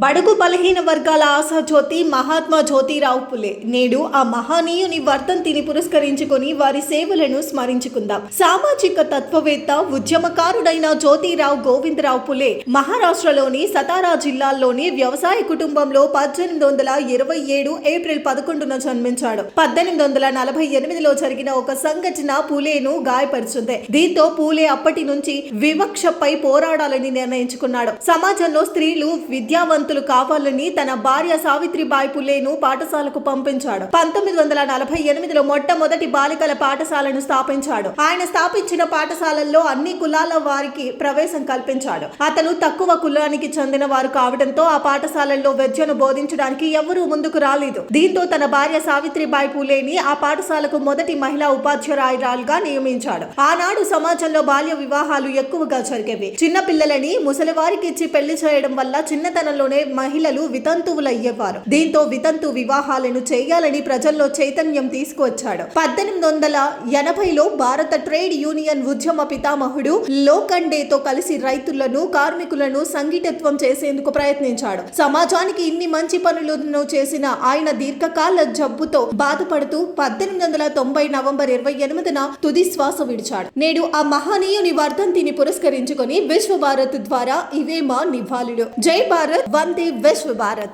బడుగు బలహీన వర్గాల ఆశాజ్యోతి మహాత్మా జ్యోతిరావు పులే. నేడు ఆ మహనీయుని వర్ధంతిని పురస్కరించుకొని వారి సేవలను స్మరించుకుందాం. సామాజిక తత్వవేత్త, ఉద్యమకారుడైన జ్యోతిరావు గోవిందరావు పులే మహారాష్ట్రలోని సతారా జిల్లాలోని వ్యవసాయ కుటుంబంలో 1827 ఏప్రిల్ 11న జన్మించాడు. 1848లో జరిగిన ఒక సంఘటన పూలేను గాయపరిచింది. దీంతో పూలే అప్పటి నుంచి వివక్షపై పోరాడాలని నిర్ణయించుకున్నాడు. సమాజంలో స్త్రీలు విద్యావంతులు కావాలని తన భార్య సావిత్రిబాయి పులేను పాఠశాలకు పంపించాడు. 1948లో మొట్టమొదటి బాలికల పాఠశాలను స్థాపించాడు. ఆయన స్థాపించిన పాఠశాలల్లో అన్ని కులాల వారికి ప్రవేశం కల్పించాడు. అతను తక్కువ కులానికి చెందిన వారు కావడంతో ఆ పాఠశాలల్లో విద్యను బోధించడానికి ఎవరూ ముందుకు రాలేదు. దీంతో తన భార్య సావిత్రిబాయి పులేని ఆ పాఠశాలకు మొదటి మహిళా ఉపాధ్యాయురాలుగా నియమించాడు. ఆనాడు సమాజంలో బాల్య వివాహాలు ఎక్కువగా జరిగేవి. చిన్న పిల్లలని ముసలివారికి ఇచ్చి పెళ్లి చేయడం వల్ల చిన్నతనంలోనే మహిళలు వితంతువులయ్యేవారు. దీంతో వితంతు వివాహాలను చేయాలని ప్రజల్లో చైతన్యం తీసుకువచ్చాడు. 1880లో భారత ట్రేడ్ యూనియన్ ఉద్యమ పితామహుడు లోఖండేతో కలిసి రైతులను, కార్మికులను సంఘటితం చేసేందుకు ప్రయత్నించాడు. సమాజానికి ఇన్ని మంచి పనులను చేసిన ఆయన దీర్ఘకాల జబ్బుతో బాధపడుతూ 1890 నవంబర్ 28న తుది శ్వాస విడిచాడు. నేడు ఆ మహనీయుని వర్ధంతిని పురస్కరించుకొని విశ్వ భారత్ ద్వారా ఇవే మా నివాళులు. జై భారత్, వందే విశ్వ భారత్.